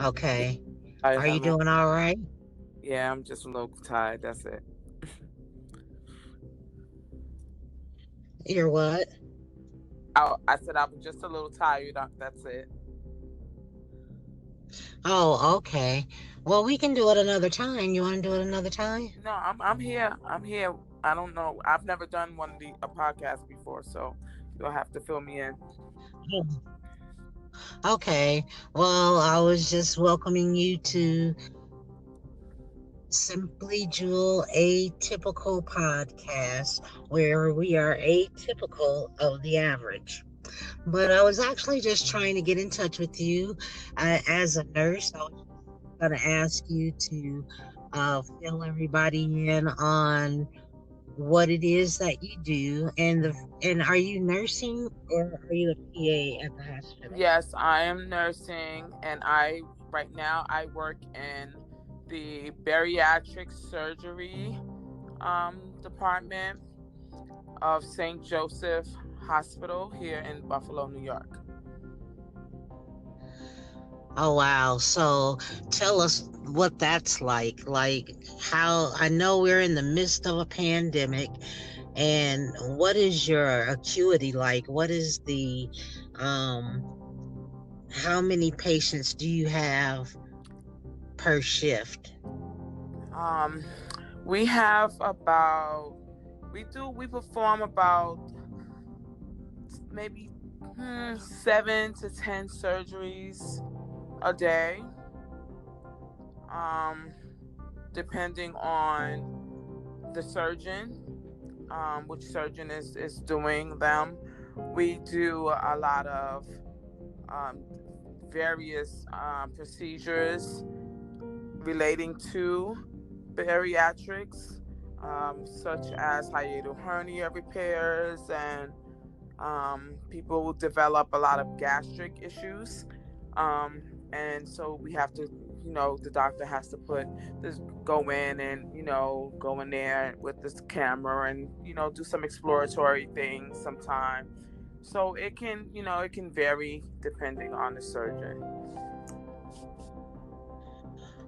Okay. I Are you have, doing all right? yeah, I'm just a little tired. That's it. You're what? I said I was just a little tired. That's it. Oh, okay. Well, we can do it another time. You want to do it another time? No, I'm here. I'm here. I don't know. I've never done one of the a podcast before, so you'll have to fill me in. Oh, okay. Well, I was just welcoming you to Simply Jewel Atypical podcast, where we are atypical of the average. But I was actually just trying to get in touch with you as a nurse. I was going to ask you to fill everybody in on what it is that you do, and are you nursing or are you a PA at the hospital? Yes, I am nursing, and I right now I work in the bariatric surgery department of St. Joseph Hospital here in Buffalo, New York. Oh wow. So tell us what that's like. Like how I know we're in the midst of a pandemic, and what is your acuity like? What is the how many patients do you have per shift? Um, we have about we perform about maybe 7 to 10 surgeries a day, um, depending on the surgeon, which surgeon is doing them. We do a lot of um, various procedures relating to bariatrics, such as hiatal hernia repairs, and people will develop a lot of gastric issues. And so we have to, the doctor has to put this, go in and, go in there with this camera and, do some exploratory things sometime. So it can vary depending on the surgeon.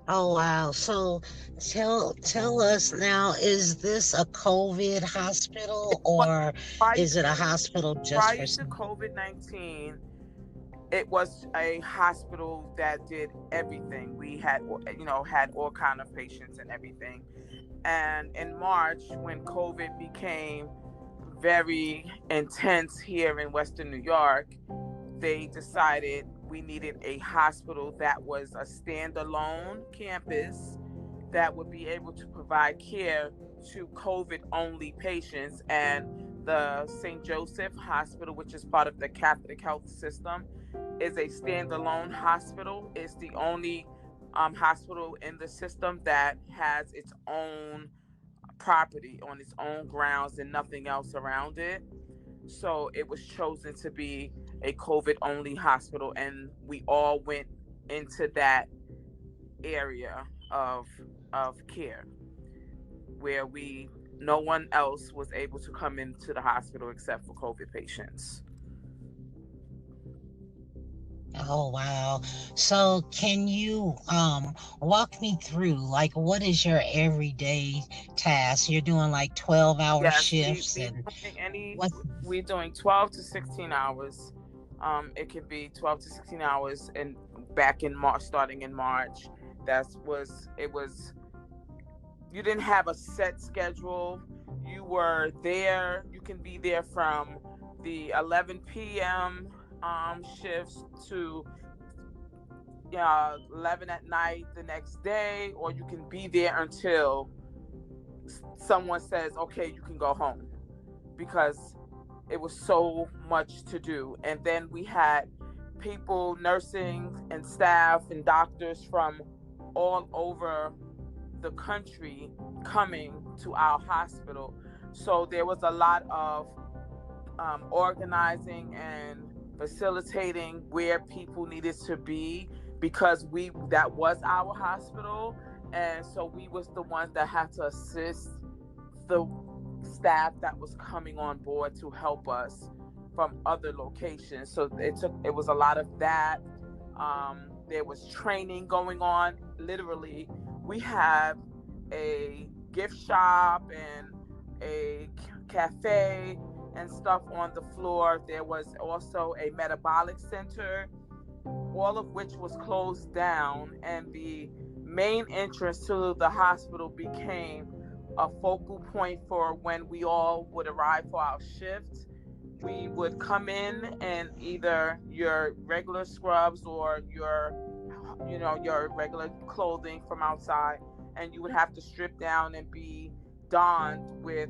Oh wow. So tell us now, is this a COVID hospital But or prior is it a to hospital just for prior to some? COVID-19, it was a hospital that did everything. We had, had all kind of patients and everything. And in March, when COVID became very intense here in Western New York, they decided we needed a hospital that was a standalone campus that would be able to provide care to COVID only patients. And the St. Joseph Hospital, which is part of the Catholic Health System, is a standalone hospital. It's the only hospital in the system that has its own property on its own grounds and nothing else around it. So it was chosen to be a COVID only hospital, and we all went into that area of care where we no one else was able to come into the hospital except for COVID patients. Oh wow. So can you walk me through like what is your everyday task? You're doing like 12-hour Yes, shifts and what? we're doing 12 to 16 hours. It could be 12 to 16 hours, and back in March, starting in March, it was you didn't have a set schedule. You were there. You can be there from the 11 p.m. Shifts to 11 at night the next day, or you can be there until someone says, "Okay, you can go home," because it was so much to do. And then we had people, nursing and staff and doctors from all over the country coming to our hospital. So there was a lot of organizing and facilitating where people needed to be, because we that was our hospital, and so we was the ones that had to assist the staff that was coming on board to help us from other locations. So it was a lot of that. There was training going on. Literally, we have a gift shop and a cafe and stuff on the floor. There was also a metabolic center, all of which was closed down, and the main entrance to the hospital became a focal point for when we all would arrive for our shift. We would come in and either your regular scrubs or your regular clothing from outside, and you would have to strip down and be donned with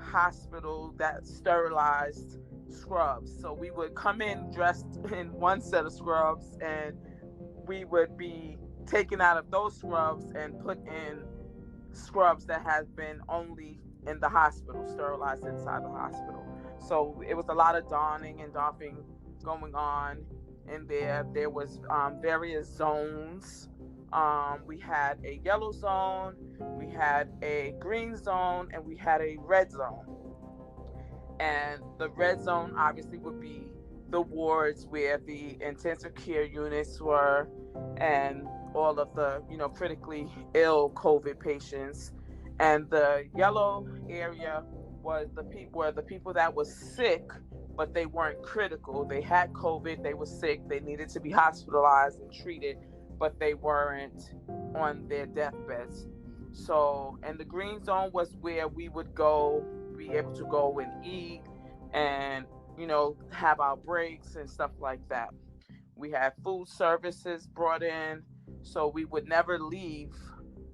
hospital that sterilized scrubs. So we would come in dressed in one set of scrubs, and we would be taken out of those scrubs and put in scrubs that had been only in the hospital, sterilized inside the hospital. So it was a lot of donning and doffing going on in there. There was various zones. We had a yellow zone, we had a green zone, and we had a red zone. And the red zone obviously would be the wards where the intensive care units were, and all of the critically ill COVID patients. And the yellow area was the people that was sick, but they weren't critical. They had COVID, they were sick, they needed to be hospitalized and treated, but they weren't on their deathbeds. So, and the green zone was where we would go, be able to go and eat and have our breaks and stuff like that. We had food services brought in, so we would never leave.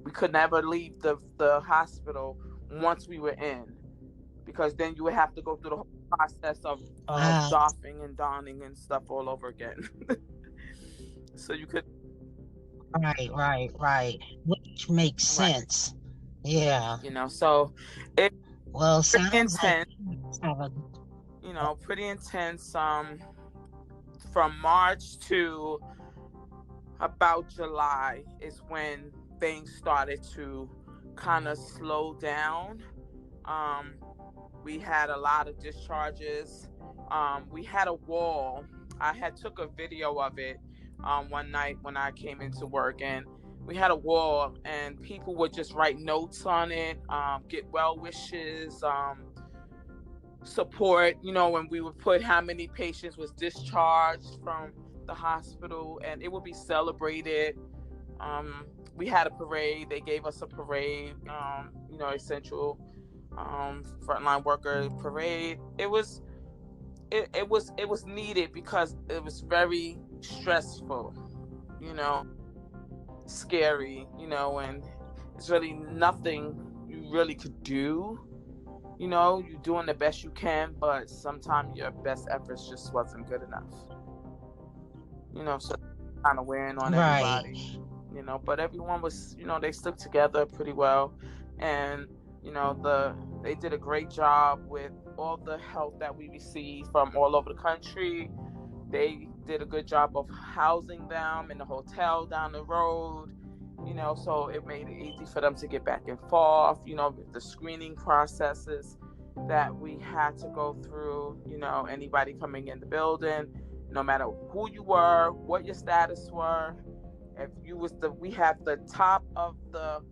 We could never leave the hospital once we were in, because then you would have to go through the whole process of Wow. doffing and donning and stuff all over again. So you could, Right. Which makes right, sense. Yeah. so it's Well, pretty sounds like intense, you have a pretty intense. From March to about July is when things started to kind of slow down. Um, we had a lot of discharges. We had a wall. I had took a video of it one night when I came into work, and we had a wall, and people would just write notes on it, get well wishes, support, and we would put how many patients was discharged from the hospital, and it would be celebrated. We had a parade. They gave us a parade, essential frontline worker parade. It was needed because it was very stressful, you know, scary, and it's really nothing you really could do. You're doing the best you can, but sometimes your best efforts just wasn't good enough. So kind of wearing on right. everybody. But everyone was, they stuck together pretty well, and they did a great job with all the help that we received from all over the country. They did a good job of housing them in the hotel down the road, so it made it easy for them to get back and forth, with the screening processes that we had to go through, anybody coming in the building, no matter who you were, what your status were. If you was we had the top of the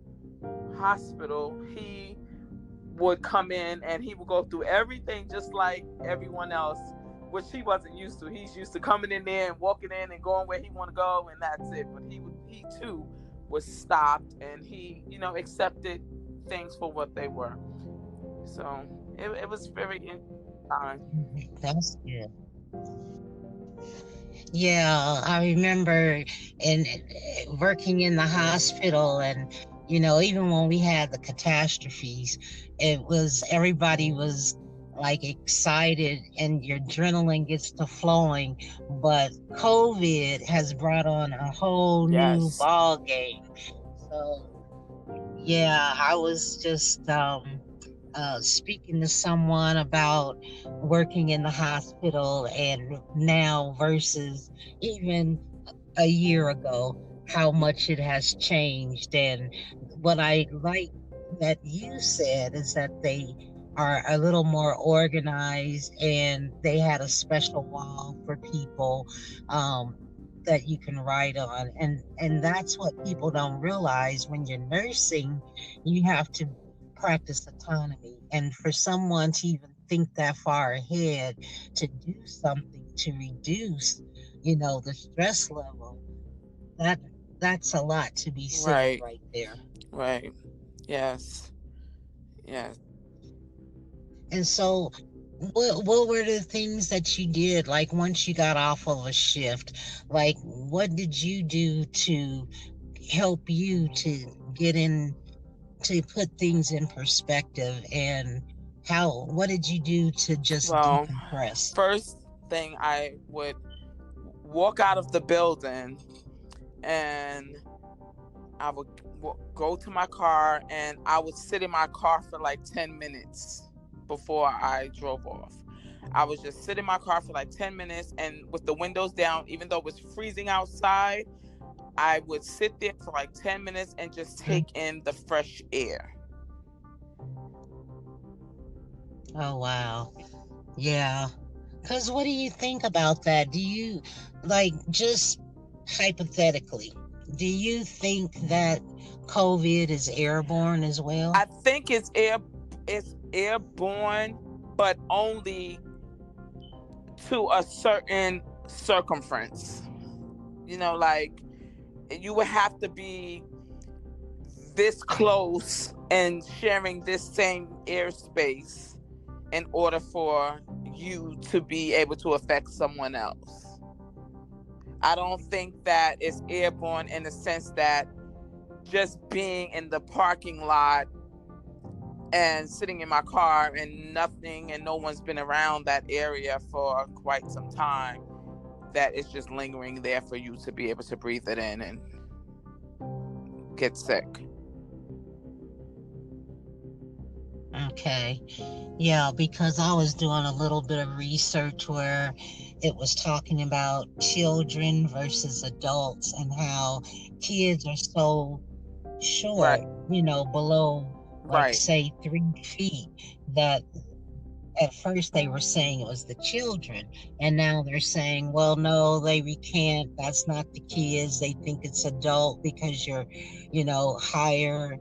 hospital, he would come in and he would go through everything just like everyone else, which he wasn't used to. He's used to coming in there and walking in and going where he want to go, and that's it. But he too was stopped, and he accepted things for what they were. So it was very interesting. That's good. Yeah, I remember working in the hospital, and even when we had the catastrophes, it was everybody was like excited and your adrenaline gets to flowing. But COVID has brought on a whole new Yes. ball game. So yeah, I was just speaking to someone about working in the hospital and now versus even a year ago, how much it has changed. And what I like that you said is that they are a little more organized and they had a special wall for people. Um, that you can write on. And that's what people don't realize. When you're nursing, you have to practice autonomy. And for someone to even think that far ahead to do something to reduce, the stress level, that that's a lot to be said Right. right there. Right. Yes. Yes. And so, what were the things that you did, like once you got off of a shift? Like, what did you do to help you to get in, to put things in perspective? And what did you do to just Well, decompress? first thing, I would walk out of the building, and I would go to my car, and I would sit in my car for like 10 minutes before I drove off. I would just sit in my car for like 10 minutes, and with the windows down, even though it was freezing outside, I would sit there for like 10 minutes and just Mm. take in the fresh air. Oh, wow. Yeah. Because what do you think about that? Do you, like, just hypothetically, do you think that COVID is airborne as well? I think it's airborne, but only to a certain circumference. Like, you would have to be this close and sharing this same airspace in order for you to be able to affect someone else. I don't think that it's airborne in the sense that just being in the parking lot and sitting in my car and nothing and no one's been around that area for quite some time, that it's just lingering there for you to be able to breathe it in and get sick. Okay. Yeah, because I was doing a little bit of research where it was talking about children versus adults and how kids are so Right. short, below, like, Right. say, 3 feet, that at first they were saying it was the children, and now they're saying, well, no, they recant, that's not the kids, they think it's adult because you're, higher,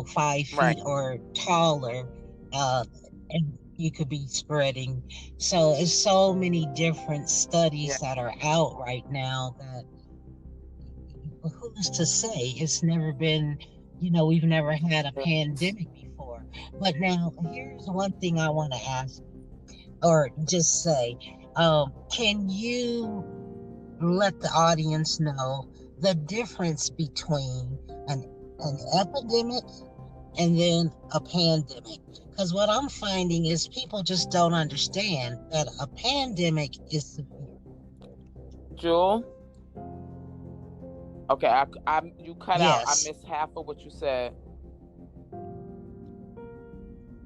5 feet Right. or taller, uh, and you could be spreading. So it's so many different Yeah. studies that are out right now that who's to say? It's never been, we've never had a pandemic before. But now here's one thing I want to ask, or just say, can you let the audience know the difference between an epidemic and then a pandemic? Because what I'm finding is people just don't understand that a pandemic is severe. Jewel. Okay, you cut out. I Yes. missed half of what you said.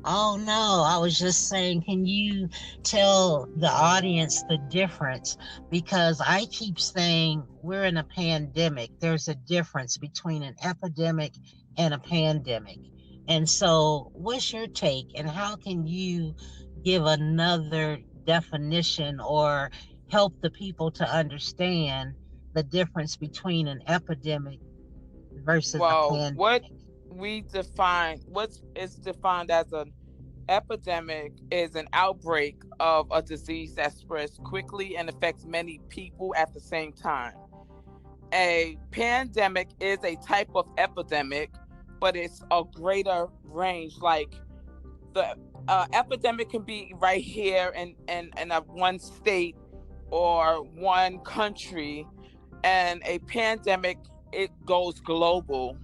Oh no, I was just saying, can you tell the audience the difference? Because I keep saying we're in a pandemic. There's a difference between an epidemic and a pandemic. And so, what's your take, and how can you give another definition or help the people to understand the difference between an epidemic versus a Well, what pandemic? we define, what is defined as an epidemic, is an outbreak of a disease that spreads quickly and affects many people at the same time. A pandemic is a type of epidemic, but it's a greater range. Like, the epidemic can be right here in a one state or one country, and a pandemic, it goes global.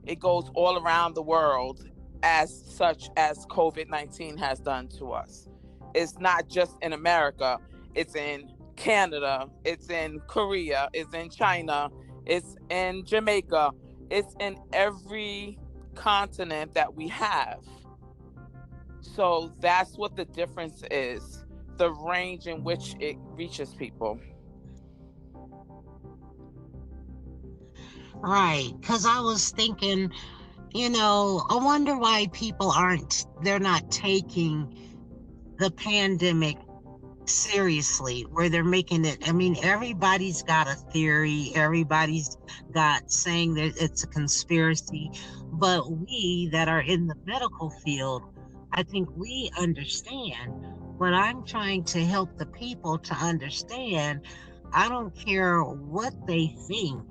It goes all around the world, as such as COVID-19 has done to us. It's not just in America, it's in Canada, it's in Korea, it's in China, it's in Jamaica, it's in every continent that we have. So that's what the difference is, the range in which it reaches people. Right, because I was thinking, I wonder why people they're not taking the pandemic seriously, where they're making it. I mean, everybody's got a theory, everybody's got saying that it's a conspiracy, but we that are in the medical field, I think we understand. When I'm trying to help the people to understand, I don't care what they think.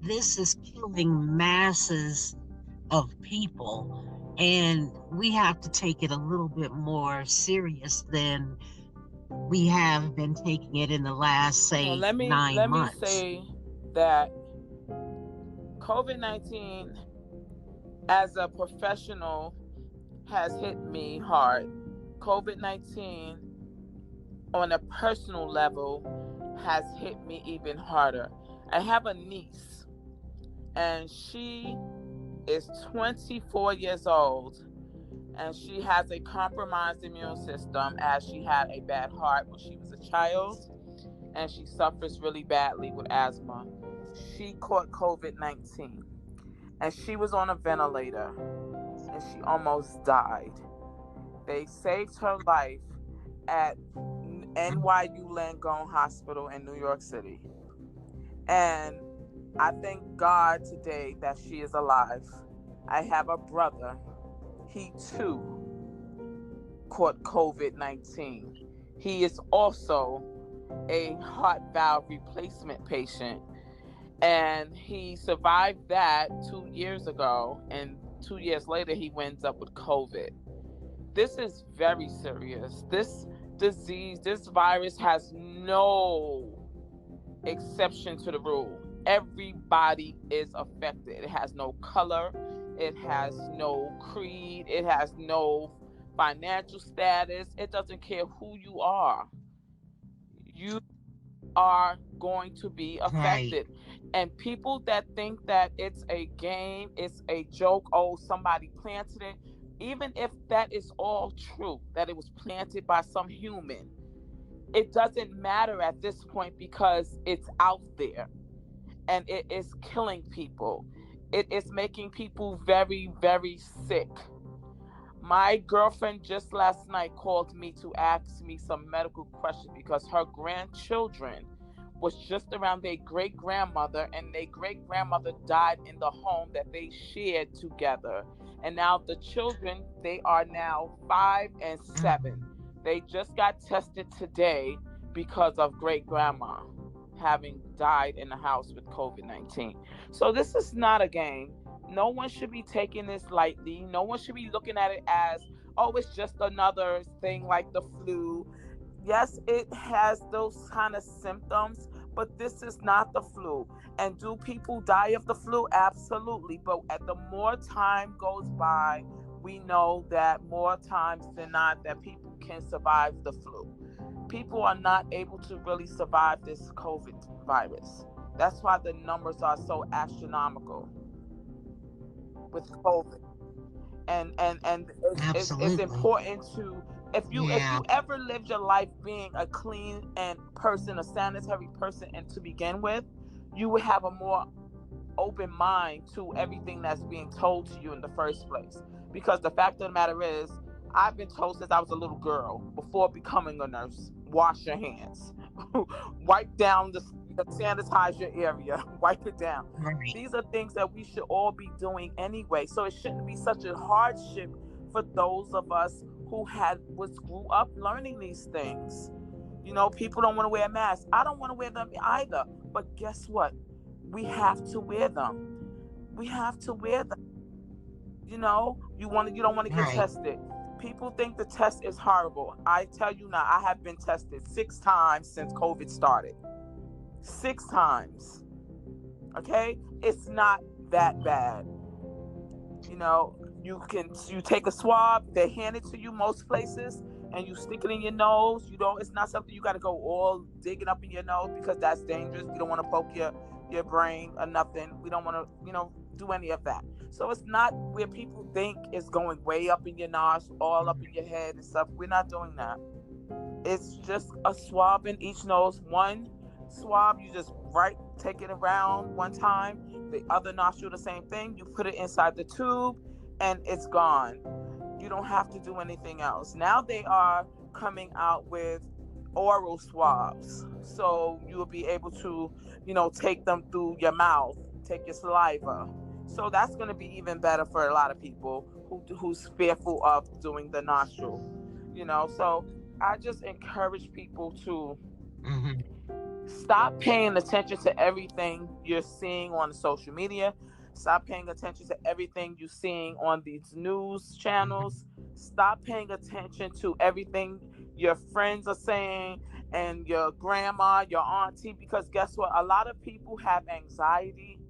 This is killing masses of people, and we have to take it a little bit more serious than we have been taking it in the last, Now say, let me nine let me months. say that COVID-19 as a professional has hit me hard. COVID-19 on a personal level has hit me even harder. I have a niece, and she is 24 years old, and she has a compromised immune system as she had a bad heart when she was a child, and she suffers really badly with asthma. She caught COVID-19, and she was on a ventilator, and she almost died. They saved her life at NYU Langone Hospital in New York City. And I thank God today that she is alive. I have a brother. He too caught COVID-19. He is also a heart valve replacement patient. And he survived that 2 years ago. And 2 years later, he winds up with COVID. This is very serious. This disease, this virus has no exception to the rule. Everybody is affected. It has no color, it has no creed, it has no financial status. It doesn't care who you are. You are going to be Right, affected. And people that think that it's a game, it's a joke, oh, somebody planted it, even if that is all true, that it was planted by some human, it doesn't matter at this point because it's out there and it is killing people. It is making people very, very sick. My girlfriend just last night called me to ask me some medical questions because her grandchildren was just around their great grandmother, and their great grandmother died in the home that they shared together. And now the children, they are now 5 and 7. mhm, They just got tested today because of great grandma having died in the house with COVID-19. So this is not a game. No one should be taking this lightly. No one should be looking at it as, oh, it's just another thing like the flu. Yes, it has those kind of symptoms, but this is not the flu. And do people die of the flu? Absolutely. But at the more time goes by, we know that more times than not that people can survive the flu. People are not able to really survive this COVID virus. That's why the numbers are so astronomical with COVID. And it's absolutely. important to, if Yeah, you ever lived your life being a clean and person, a sanitary person, and to begin with, you would have a more open mind to everything that's being told to you in the first place. Because the fact of the matter is, I've been told since I was a little girl, before becoming a nurse, wash your hands, wipe down sanitize your area, wipe it down. right, These are things that we should all be doing anyway. So it shouldn't be such a hardship for those of us who grew up learning these things. You know, people don't want to wear masks. I don't want to wear them either. But guess what? We have to wear them. We have to wear them. You don't want to get right. tested. People think the test is horrible. I tell you now, I have been tested 6 times since COVID started. 6 times. Okay? It's not that bad. You take a swab, they hand it to you most places, and you stick it in your nose. It's not something you got to go all digging up in your nose, because that's dangerous. We don't want to poke your brain or nothing. We don't want to do any of that. So it's not where people think it's going way up in your nose, all up in your head and stuff. We're not doing that. It's just a swab in each nose. One swab, you just take it around one time. The other nostril, the same thing. You put it inside the tube and it's gone. You don't have to do anything else. Now they are coming out with oral swabs, so you will be able to, take them through your mouth, take your saliva. So that's going to be even better for a lot of people who's fearful of doing the nostril. So I just encourage people to Hmm. stop paying attention to everything you're seeing on social media. Stop paying attention to everything you're seeing on these news channels. Stop paying attention to everything your friends are saying and your grandma, your auntie, because guess what? A lot of people have anxiety.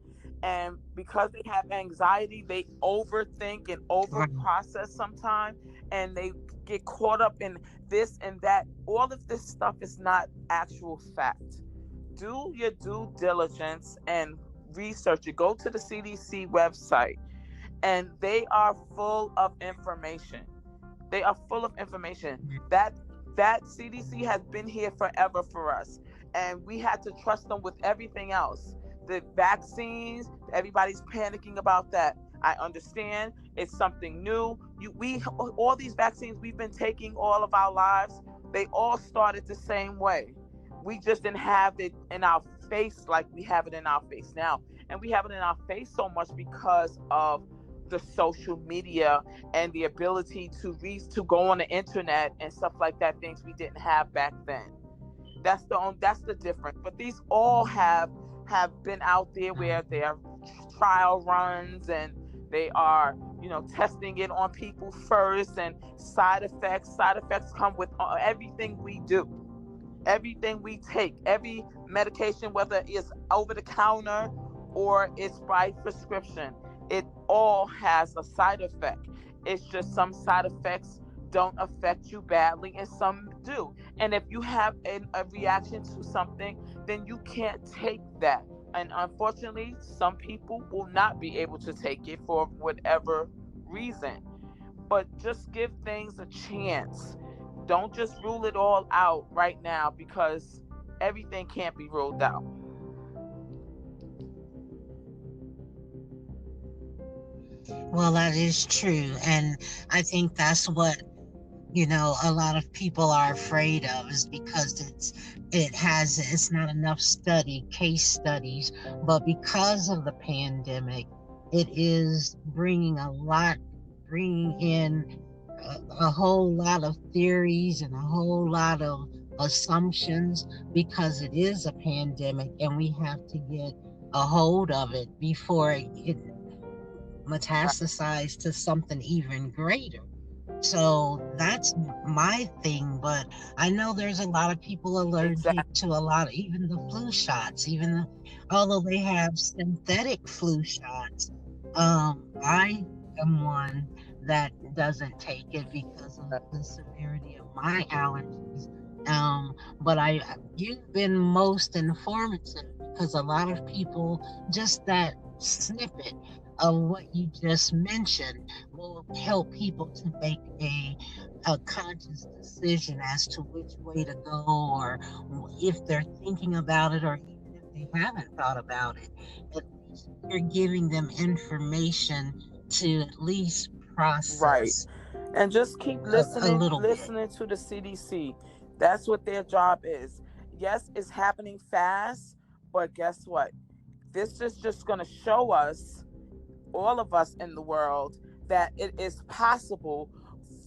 And because they have anxiety, they overthink and over Right. process sometimes. And they get caught up in this and that. All of this stuff is not actual fact. Do your due diligence and research it. Go to the CDC website, and they are full of information. They are full of information. That CDC has been here forever for us, and we had to trust them with everything else. The vaccines, everybody's panicking about that. I understand it's something new. We all these vaccines we've been taking all of our lives. They all started the same way. We just didn't have it in our face like we have it in our face now, and we have it in our face so much because of the social media and the ability to reach, to go on the internet and stuff like that, things we didn't have back then. That's the difference. But these all have been out there where they are trial runs, and they are, testing it on people first, and side effects come with everything we do, everything we take, every medication, whether it's over the counter or it's by prescription, it all has a side effect. It's just some side effects don't affect you badly and some do. And if you have a reaction to something, then you can't take that. And unfortunately, some people will not be able to take it for whatever reason. But just give things a chance. Don't just rule it all out right now, because everything can't be ruled out. Well, that is true. And I think that's what, a lot of people are afraid of, is because it's not enough case studies, but because of the pandemic, it is bringing in a whole lot of theories and a whole lot of assumptions, because it is a pandemic and we have to get a hold of it before it Right. metastasize to something even greater. So that's my thing. But I know there's a lot of people allergic Exactly. to a lot of, even the flu shots, although they have synthetic flu shots. I am one that doesn't take it because of the severity of my allergies. But you've been most informative, because a lot of people, just that snippet of what you just mentioned, will help people to make a conscious decision as to which way to go, or if they're thinking about it, or even if they haven't thought about it. At least you're giving them information to at least Right. process And just keep a listening, little bit. listening to the CDC. That's what their job is. Yes, it's happening fast, but guess what? This is just going to show us, all of us in the world, that it is possible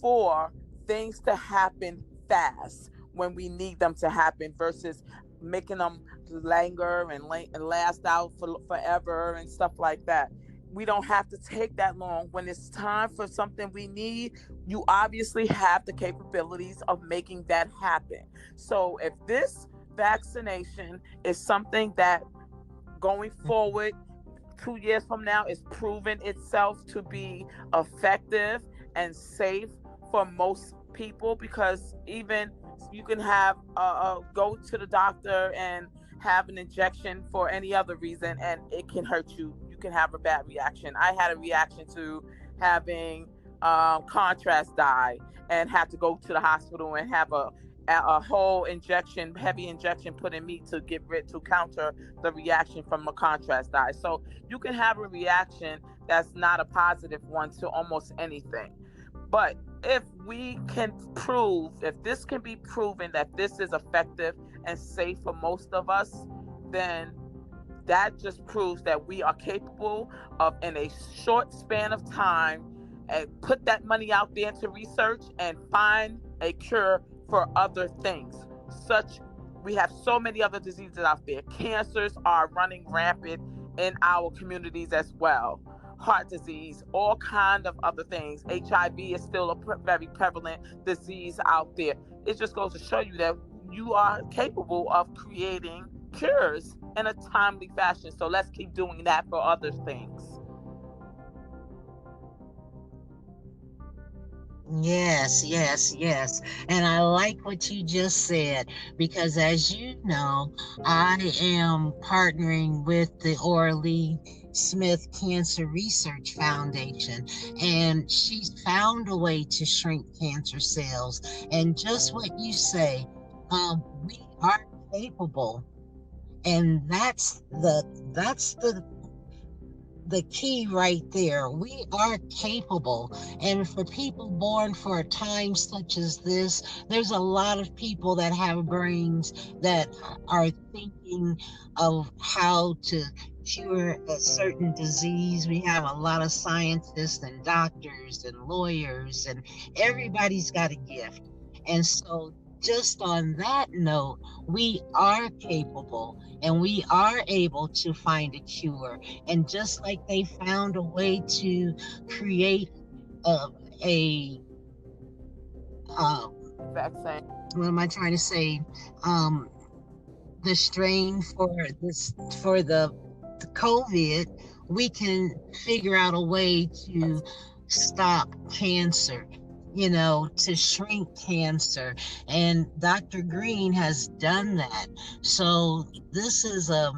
for things to happen fast when we need them to happen, versus making them linger and last out for forever and stuff like that. We don't have to take that long. When it's time for something we need, you obviously have the capabilities of making that happen. So if this vaccination is something that going forward 2 years from now is proven itself to be effective and safe for most people, because even you can have go to the doctor and have an injection for any other reason, and it can hurt you. You can have a bad reaction. I had a reaction to having contrast dye, and had to go to the hospital and have a whole injection, heavy injection put in me to get rid, to counter the reaction from a contrast dye. So you can have a reaction that's not a positive one to almost anything. But if we can prove, if this can be proven that this is effective and safe for most of us, then that just proves that we are capable of, in a short span of time, and put that money out there to research and find a cure for other things. Such, we have so many other diseases out there. Cancers are running rampant in our communities as well. Heart disease, all kind of other things. HIV is still a very prevalent disease out there. It just goes to show you that you are capable of creating cures in a timely fashion. So let's keep doing that for other things. Yes, yes, yes. And I like what you just said because, as you know, I am partnering with the Orly Smith Cancer Research Foundation, and she's found a way to shrink cancer cells. And just what you say, we are capable, and that's the key right there. We are capable. And for people born for a time such as this, there's a lot of people that have brains that are thinking of how to cure a certain disease. We have a lot of scientists and doctors and lawyers, and everybody's got a gift. And so, just on that note, we are capable and we are able to find a cure. And just like they found a way to create a, a Vaccine. what am I trying to say? Um, the strain for this for the COVID, we can figure out a way to stop cancer, to shrink cancer. And Dr. Green has done that. So this is a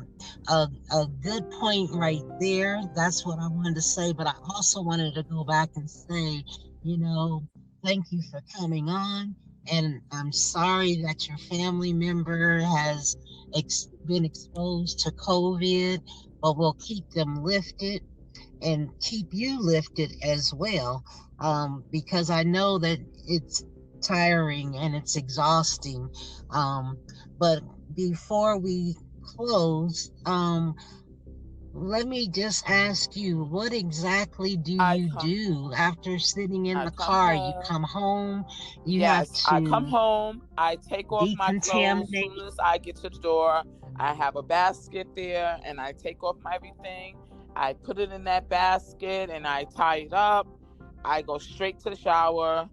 good point right there. That's what I wanted to say. But I also wanted to go back and say, you know, thank you for coming on. And I'm sorry that your family member has been exposed to COVID, but we'll keep them lifted and keep you lifted as well, because I know that it's tiring and it's exhausting. Um, but before we close, let me just ask you, what exactly do I you come do after sitting in I the come car? You home. come home, you have Yes, I come to home. I take off my clothes. decontaminate. Soon as I get to the door, I have a basket there, and I take off my everything. I put it in that basket, and I tie it up. I go straight to the shower,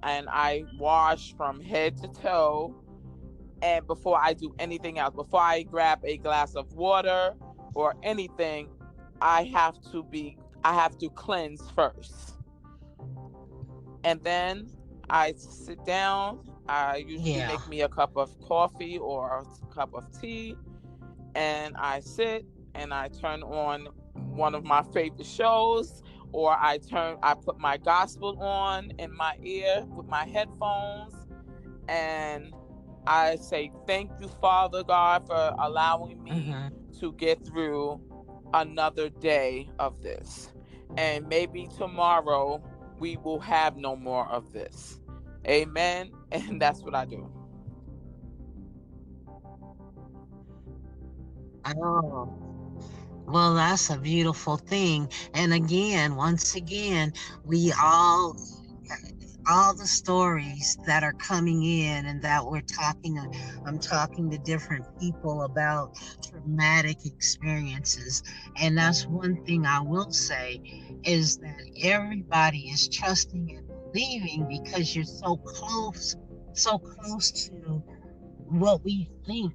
and I wash from head to toe. And before I do anything else, before I grab a glass of water or anything, I have to be I have to cleanse first. And then I sit down. I usually Yeah. make me a cup of coffee or a cup of tea, and I sit and I turn on one of my favorite shows, or I put my gospel on in my ear with my headphones, and I say, thank you, Father God, for allowing me Hmm. to get through another day of this. And maybe tomorrow we will have no more of this. Amen. And that's what I do. Oh. Well, that's a beautiful thing. And again, once again, we all the stories that are coming in and that I'm talking to different people about traumatic experiences. And that's one thing I will say is that everybody is trusting and believing because you're so close to what we think,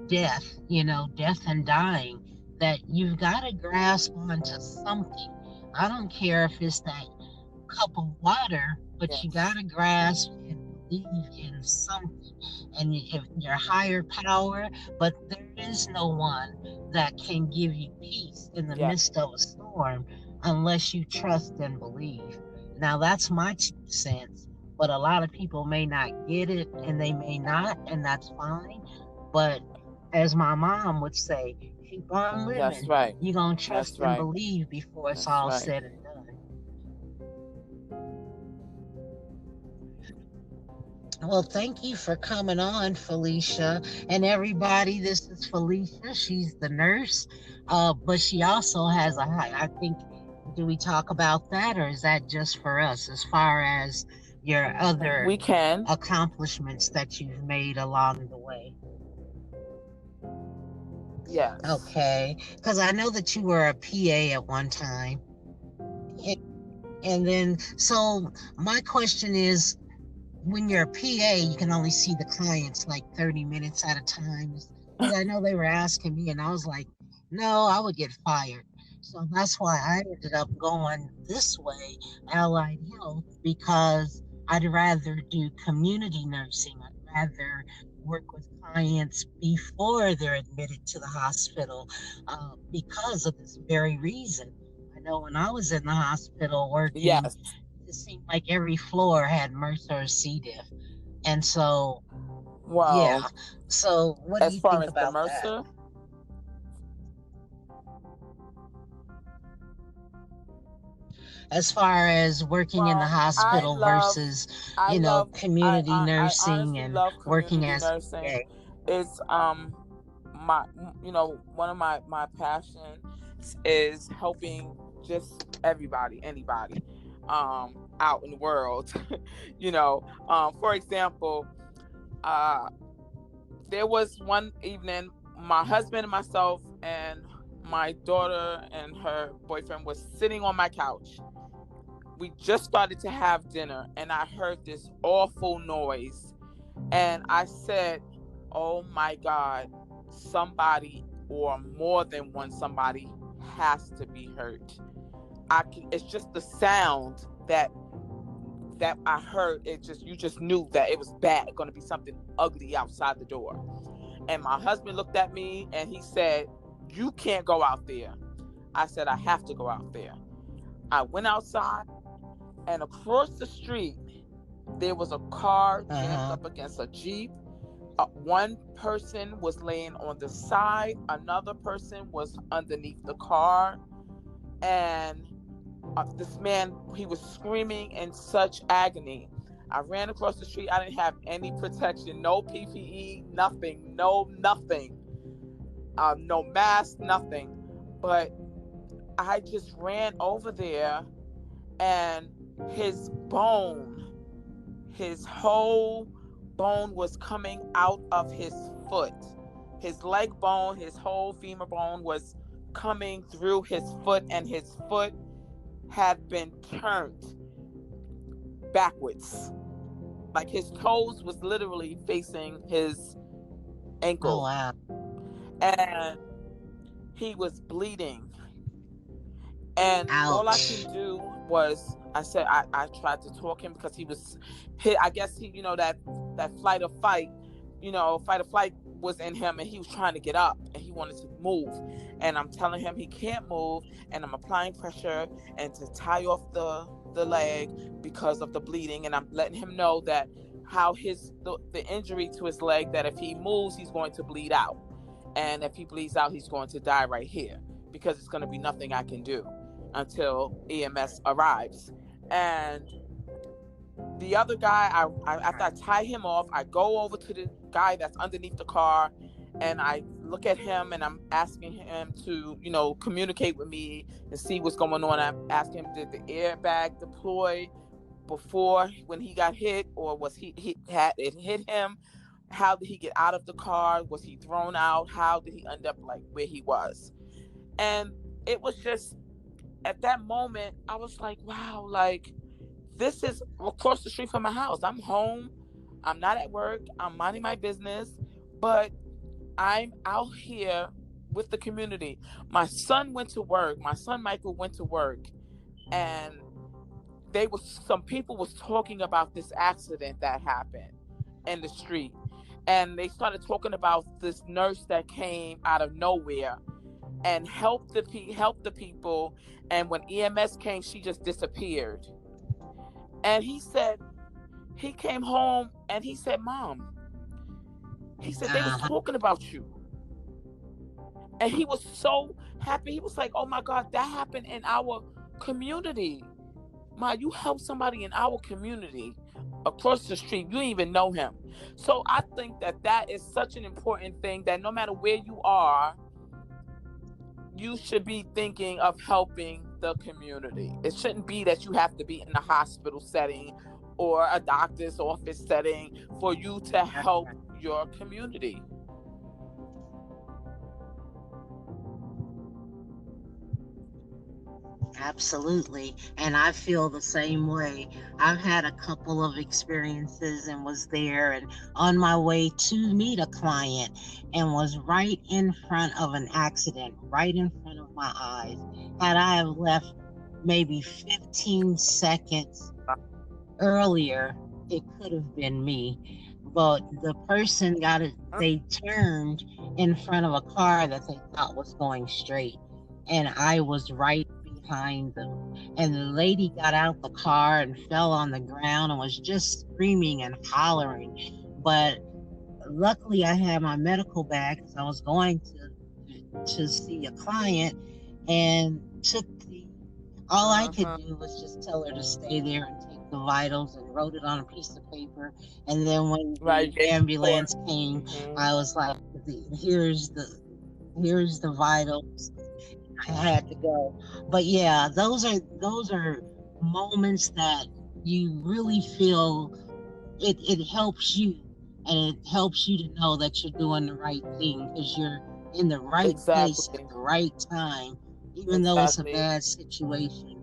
death, death and dying, that you've got to grasp onto something. I don't care if it's that cup of water, but you got Yes. to grasp and believe in something and if your higher power, but there is no one that can give you peace in the Yes. midst of a storm unless you trust and believe. Now, that's my 2 cents, but a lot of people may not get it and they may not, and that's fine. But as my mom would say, keep on That's living. right. You're going to That's trust and right. believe before it's That's all right. said and done. Well, thank you for coming on, Felicia. And everybody, this is Felicia. She's the nurse, but she also has a high. I think, do we talk about that, or is that just for us as far as your other We can. accomplishments that you've made along the way? Yes. Okay. Because I know that you were a PA at one time. And then, so my question is, when you're a PA, you can only see the clients like 30 minutes at a time. Because I know they were asking me, and I was like, no, I would get fired. So that's why I ended up going this way, allied health, because I'd rather do community nursing. I'd rather work with clients before they're admitted to the hospital because of this very reason. I know when I was in the hospital working, Yes. it seemed like every floor had MRSA or C. diff. And so, Well, yeah. So, what do as you far think as the about that? MRSA, As far as working in the well, I hospital love, versus, I love, community I nursing honestly and love working community as a nursing. PA? It's my, one of my passion is helping just everybody, anybody, out in the world. For example, uh, there was one evening, my husband and myself and my daughter and her boyfriend was sitting on my couch. We just started to have dinner and I heard this awful noise. And I said, oh my God, somebody or more than one somebody has to be hurt. It's just the sound that I heard. You just knew that it was bad, going to be something ugly outside the door. And my husband looked at me and he said, you can't go out there. I said, I have to go out there. I went outside, and across the street, there was a car jammed Uh-huh. up against a Jeep. One person was laying on the side, another person was underneath the car. And this man, he was screaming in such agony. I ran across the street. I didn't have any protection, no PPE, nothing, nothing, no mask, nothing. But I just ran over there, and his bone, his whole bone was coming out of his foot. His leg bone, his whole femur bone was coming through his foot, and his foot had been turned backwards. Like his toes was literally facing his Oh, ankle. wow. And he was bleeding. And all I can Ouch. do was, I said, I tried to talk him because he was hit. I guess he, that flight or fight, fight or flight was in him, and he was trying to get up and he wanted to move. And I'm telling him he can't move, and I'm applying pressure and to tie off the leg because of the bleeding. And I'm letting him know that how the injury to his leg, that if he moves, he's going to bleed out. And if he bleeds out, he's going to die right here, because it's going to be nothing I can do until EMS arrives. And the other guy, after I tie him off, I go over to the guy that's underneath the car, and I look at him, and I'm asking him to, communicate with me and see what's going on. I'm asking him, did the airbag deploy before when he got hit, or was he had it hit him? How did he get out of the car? Was he thrown out? How did he end up like where he was? And it was just, at that moment, I was like, wow, like, this is across the street from my house. I'm home. I'm not at work. I'm minding my business, but I'm out here with the community. My son went to work. My son Michael went to work, and some people was talking about this accident that happened in the street, and they started talking about this nurse that came out of nowhere and helped the people. And when EMS came, she just disappeared. And he said, he came home and he said, Mom, he said, they was Uh-huh. talking about you. And he was so happy. He was like, oh my God, that happened in our community. Ma, you helped somebody in our community. across the street. You don't even know him. So I think that is such an important thing, that no matter where you are, you should be thinking of helping the community. It shouldn't be that you have to be in a hospital setting or a doctor's office setting for you to help your community. Absolutely. And I feel the same way. I've had a couple of experiences and was there and on my way to meet a client and was right in front of an accident, right in front of my eyes. Had I have left maybe 15 seconds earlier, it could have been me. But the person got it, they turned in front of a car that they thought was going straight. And I was right behind them. And the lady got out the car and fell on the ground and was just screaming and hollering. But luckily, I had my medical bag because I was going to see a client and took the all I could do was just tell her to stay there and take the vitals and wrote it on a piece of paper. And then when Right. the ambulance came, I was like, here's the vitals. I had to go. But yeah, those are moments that you really feel it helps you, and it helps you to know that you're doing the right thing because you're in the right place at the right time, even though it's a bad situation.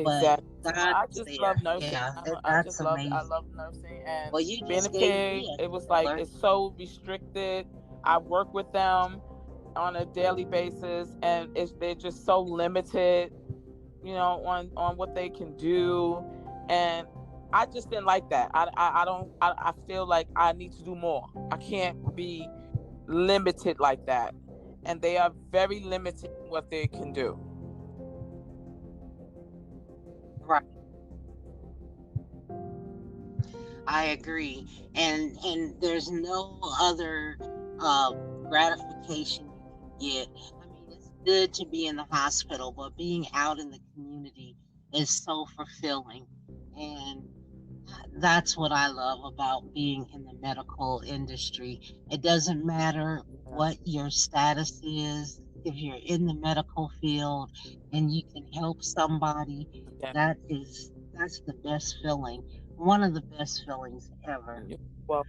But God I is just there. love nursing. Yeah, I that's amazing. love nursing, and Well, you being a just gave PA, me it was a like killer. it's so restricted. I work with them on a daily basis, and they're just so limited, on what they can do, and I just didn't like that. I don't. I feel like I need to do more. I can't be limited like that, and they are very limited in what they can do. Right. I agree. And there's no other gratification you can get. I mean, it's good to be in the hospital, but being out in the community is so fulfilling. And that's what I love about being in the medical industry. It doesn't matter what your status is. If you're in the medical field and you can help somebody, Yeah. that's the best feeling. One of the best feelings ever. Well,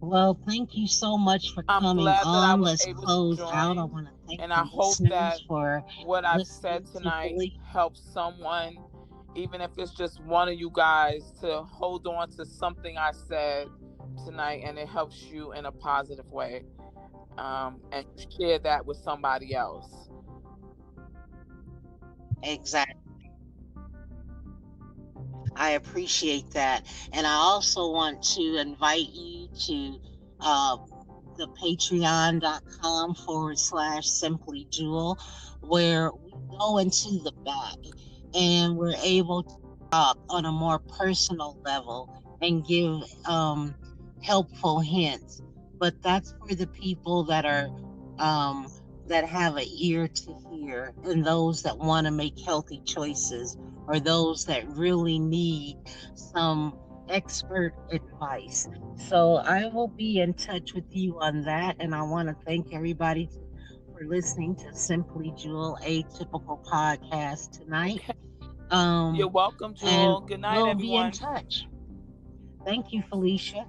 Well, thank you so much for I'm coming glad that I on. was Let's able to close out. I join, want to thank and the I hope listeners that for what I've said listening to tonight Felicia. helps someone, even if it's just one of you guys, to hold on to something I said tonight, and it helps you in a positive way, and you share that with somebody else. Exactly. I appreciate that. And I also want to invite you to uh, the patreon.com/simplyjewel, where we go into the back and we're able to talk on a more personal level and give helpful hints. But that's for the people um, that have an ear to hear, and those that want to make healthy choices, or those that really need some expert advice. So I will be in touch with you on that. And I want to thank everybody for listening to Simply Jewel Atypical podcast tonight. Okay. Um, You're welcome, and Jewel. Good night, we'll be in everyone. touch. Thank you, Felicia.